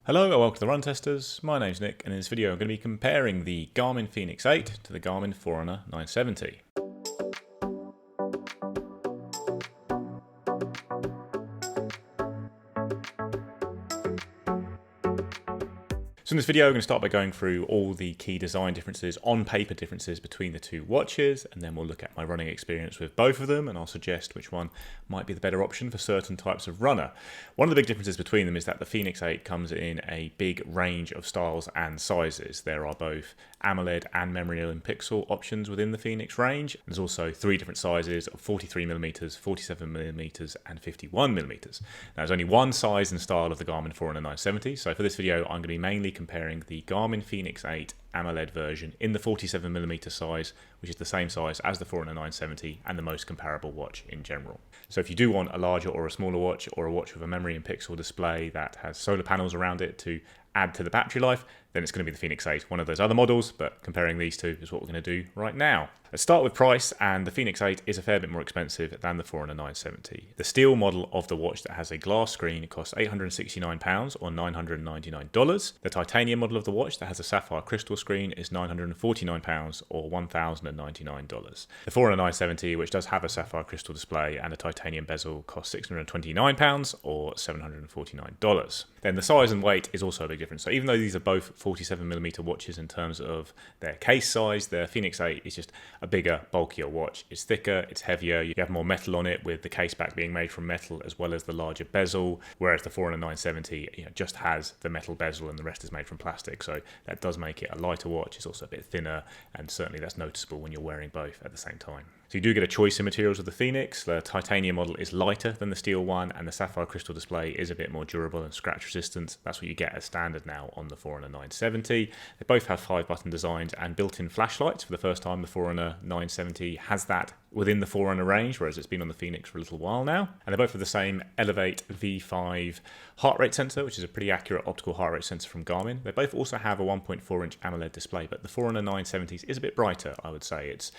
Hello and welcome to the Run Testers. My name's Nick, and in this video I'm going to be comparing the Garmin Fenix 8 to the Garmin Forerunner 970. So in this video, I'm going to start by going through all the key design differences, on-paper differences between the two watches, and then we'll look at my running experience with both of them, and I'll suggest which one might be the better option for certain types of runner. One of the big differences between them is that the Fenix 8 comes in a big range of styles and sizes. There are both AMOLED and memory and pixel options within the Fenix range. There's also three different sizes of 43mm, 47mm, and 51mm. Now, there's only one size and style of the Garmin Forerunner 970, so for this video, I'm going to be mainly comparing the Garmin Fenix 8 AMOLED version in the 47mm size, which is the same size as the Forerunner 970 and the most comparable watch in general. So if you do want a larger or a smaller watch, or a watch with a memory and pixel display that has solar panels around it to add to the battery life, then it's going to be the Fenix 8, one of those other models, but comparing these two is what we're going to do right now. Let's start with price, and the Fenix 8 is a fair bit more expensive than the Forerunner 970. The steel model of the watch that has a glass screen costs £869 or $999. The titanium model of the watch that has a sapphire crystal screen is £949 or $1,099. The Forerunner 970, which does have a sapphire crystal display and a titanium bezel, costs £629 or $749. Then the size and weight is also a big difference. So even though these are both 47mm watches in terms of their case size, the Fenix 8 is just a bigger, bulkier watch. It's thicker, it's heavier, you have more metal on it, with the case back being made from metal as well as the larger bezel, whereas the Forerunner 970 just has the metal bezel and the rest is made from plastic, so that does make it a lighter watch. It's also a bit thinner, and certainly that's noticeable when you're wearing both at the same time. So you do get a choice in materials with the Fenix. The titanium model is lighter than the steel one, and the sapphire crystal display is a bit more durable and scratch resistant. That's what you get as standard now on the Forerunner 970. They both have 5-button designs and built-in flashlights. For the first time, the Forerunner 970 has that within the Forerunner range, whereas it's been on the Fenix for a little while now. And they both have the same Elevate V5 heart rate sensor, which is a pretty accurate optical heart rate sensor from Garmin. They both also have a 1.4-inch AMOLED display, but the Forerunner 970 is a bit brighter, I would say. It's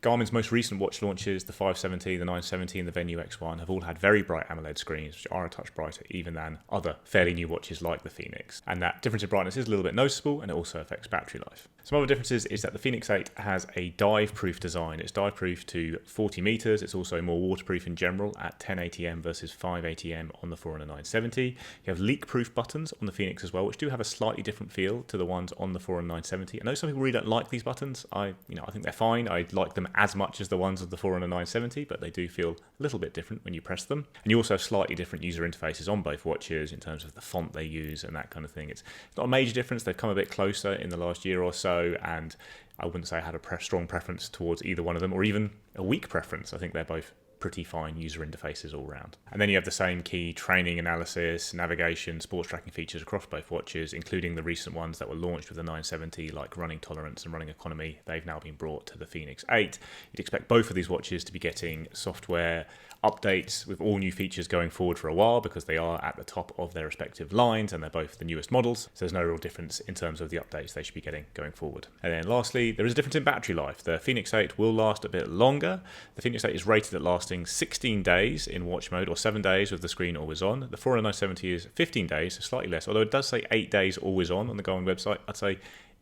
Garmin's most recent watch launches, the 570, the 970, and the Venue X1, have all had very bright AMOLED screens, which are a touch brighter even than other fairly new watches like the Fenix. And that difference in brightness is a little bit noticeable, and it also affects battery life. Some other differences is that the Fenix 8 has a dive-proof design. It's dive-proof to 40 meters. It's also more waterproof in general at 10 ATM versus 5 ATM on the Forerunner 970. You have leak-proof buttons on the Fenix as well, which do have a slightly different feel to the ones on the Forerunner 970. I know some people really don't like these buttons. I think they're fine. I like them as much as the ones of the Forerunner 970, but they do feel a little bit different when you press them. And you also have slightly different user interfaces on both watches in terms of the font they use and that kind of thing. It's not a major difference. They've come a bit closer in the last year or so, and I wouldn't say I had a strong preference towards either one of them, or even a weak preference. I think they're both pretty fine user interfaces all round. And then you have the same key training analysis, navigation, sports tracking features across both watches, including the recent ones that were launched with the 970, like running tolerance and running economy. They've now been brought to the Fenix 8. You'd expect both of these watches to be getting software updates with all new features going forward for a while, because they are at the top of their respective lines and they're both the newest models, so there's no real difference in terms of the updates they should be getting going forward. And then lastly, there is a difference in battery life. The Fenix 8 will last a bit longer. The Fenix 8 is rated at lasting 16 days in watch mode, or 7 days with the screen always on. The Forerunner 970 is 15 days, so slightly less, although it does say 8 days always on the Garmin website. I'd say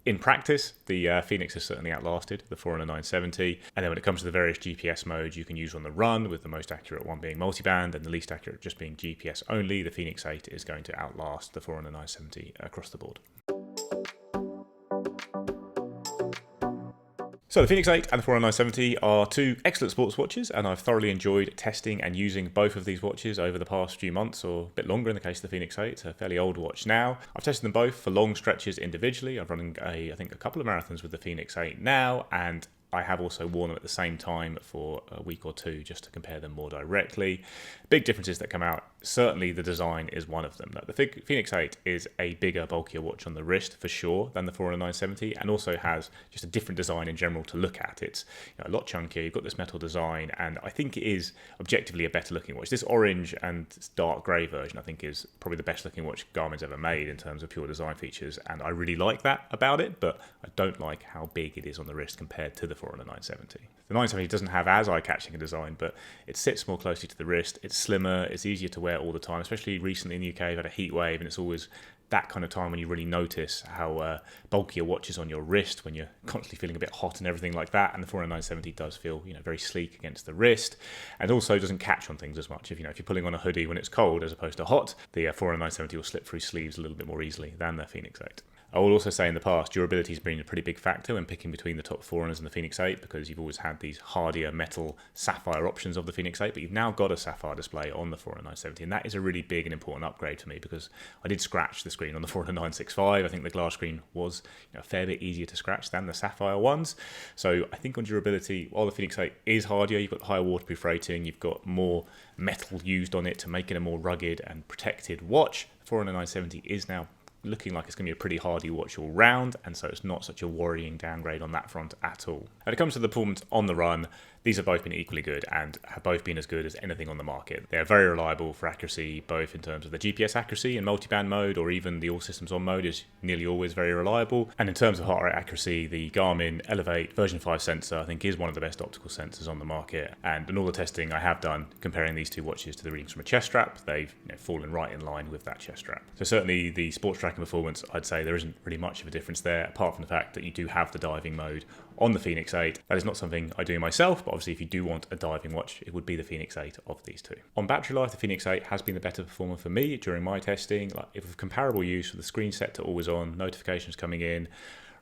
in practice, the Fenix has certainly outlasted the Forerunner 970. And then when it comes to the various GPS modes you can use on the run, with the most accurate one being multiband and the least accurate just being GPS only, the Fenix 8 is going to outlast the Forerunner 970 across the board. So the Fenix 8 and the Forerunner 970 are two excellent sports watches, and I've thoroughly enjoyed testing and using both of these watches over the past few months, or a bit longer in the case of the Fenix 8. It's a fairly old watch now. I've tested them both for long stretches individually. I'm running I think a couple of marathons with the Fenix 8 now, and I have also worn them at the same time for a week or two just to compare them more directly. Big differences that come out, certainly the design is one of them. The Fenix 8 is a bigger, bulkier watch on the wrist for sure than the Forerunner 970, and also has just a different design in general to look at. It's a lot chunkier, you've got this metal design, and I think it is objectively a better looking watch. This orange and dark grey version I think is probably the best looking watch Garmin's ever made in terms of pure design features, and I really like that about it, but I don't like how big it is on the wrist compared to the Forerunner 970. The 970 doesn't have as eye-catching a design, but it sits more closely to the wrist. It's slimmer, it's easier to wear all the time, especially recently in the UK. We've had a heat wave, and it's always that kind of time when you really notice how bulky your watch is on your wrist when you're constantly feeling a bit hot and everything like that. And the Forerunner 970 does feel, very sleek against the wrist, and also doesn't catch on things as much. If you're pulling on a hoodie when it's cold as opposed to hot, the Forerunner 970 will slip through sleeves a little bit more easily than the Fenix 8. I will also say in the past, durability has been a pretty big factor when picking between the top Forerunners and the Fenix 8, because you've always had these hardier metal sapphire options of the Fenix 8, but you've now got a sapphire display on the Forerunner 970, and that is a really big and important upgrade for me, because I did scratch the screen on the Forerunner 965. I think the glass screen was a fair bit easier to scratch than the sapphire ones. So I think on durability, while the Fenix 8 is hardier, you've got higher waterproof rating, you've got more metal used on it to make it a more rugged and protected watch. The Forerunner 970 is now looking like it's going to be a pretty hardy watch all round, and so it's not such a worrying downgrade on that front at all. When it comes to the performance on the run, these have both been equally good and have both been as good as anything on the market. They're very reliable for accuracy, both in terms of the GPS accuracy in multiband mode, or even the all systems on mode is nearly always very reliable. And in terms of heart rate accuracy, the Garmin Elevate version 5 sensor I think is one of the best optical sensors on the market. And in all the testing I have done comparing these two watches to the readings from a chest strap, they've fallen right in line with that chest strap. So certainly the sports tracking performance, I'd say there isn't really much of a difference there, apart from the fact that you do have the diving mode on the Fenix 8. That is not something I do myself, but obviously if you do want a diving watch, it would be the Fenix 8 of these two. On battery life, the Fenix 8 has been the better performer for me during my testing. If with comparable use, with the screen set to always on, notifications coming in,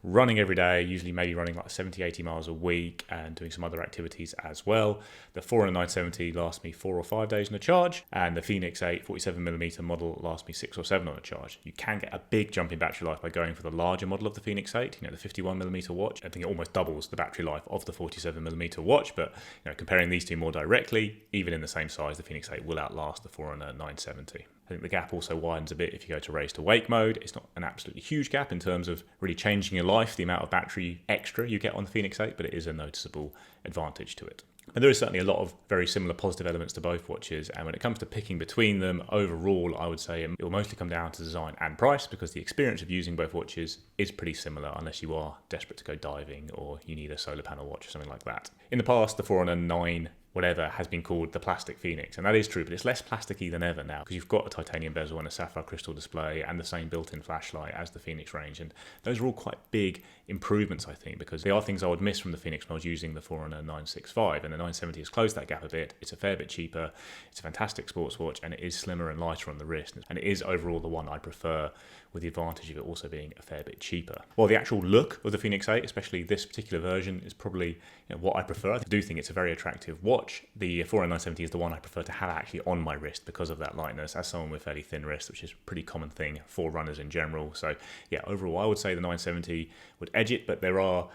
running every day, usually maybe running like 70-80 miles a week and doing some other activities as well. The Forerunner 970 lasts me 4 or 5 days on a charge, and the Fenix 8 47mm model lasts me 6 or 7 on a charge. You can get a big jump in battery life by going for the larger model of the Fenix 8, the 51mm watch. I think it almost doubles the battery life of the 47mm watch, but comparing these two more directly, even in the same size, the Fenix 8 will outlast the Forerunner 970. I think the gap also widens a bit if you go to raise to wake mode. It's not an absolutely huge gap in terms of really changing your life, the amount of battery extra you get on the Fenix 8, but it is a noticeable advantage to it. And there is certainly a lot of very similar positive elements to both watches, and when it comes to picking between them, overall I would say it will mostly come down to design and price, because the experience of using both watches is pretty similar unless you are desperate to go diving or you need a solar panel watch or something like that. In the past, the Forerunner 9 whatever has been called the plastic Fenix, and that is true, but it's less plasticky than ever now, because you've got a titanium bezel and a sapphire crystal display and the same built-in flashlight as the Fenix range, and those are all quite big improvements, I think, because they are things I would miss from the Fenix when I was using the Forerunner 965, and the 970 has closed that gap a bit. It's a fair bit cheaper, it's a fantastic sports watch, and it is slimmer and lighter on the wrist, and it is overall the one I prefer, with the advantage of it also being a fair bit cheaper. While the actual look of the Fenix 8, especially this particular version, is probably what I prefer. I do think it's a very attractive watch. The Forerunner 970 is the one I prefer to have actually on my wrist because of that lightness, as someone with fairly thin wrists, which is a pretty common thing for runners in general. So yeah, overall I would say the 970 would edge it, but there are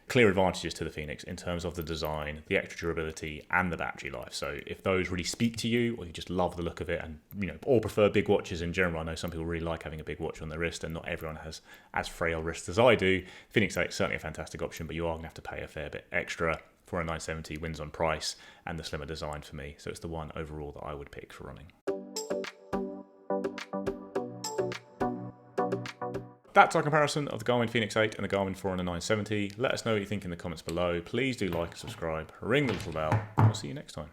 clear advantages to the Fenix in terms of the design, the extra durability, and the battery life. So if those really speak to you, or you just love the look of it, and or prefer big watches in general, I know some people really like having a big watch on their wrist, and not everyone has as frail wrists as I do. Fenix 8 is certainly a fantastic option, but you are going to have to pay a fair bit extra. For a 970 wins on price and the slimmer design for me, so it's the one overall that I would pick for running. That's our comparison of the Garmin Fenix 8 and the Garmin Forerunner 970. Let us know what you think in the comments below. Please do like and subscribe, ring the little bell, and I'll see you next time.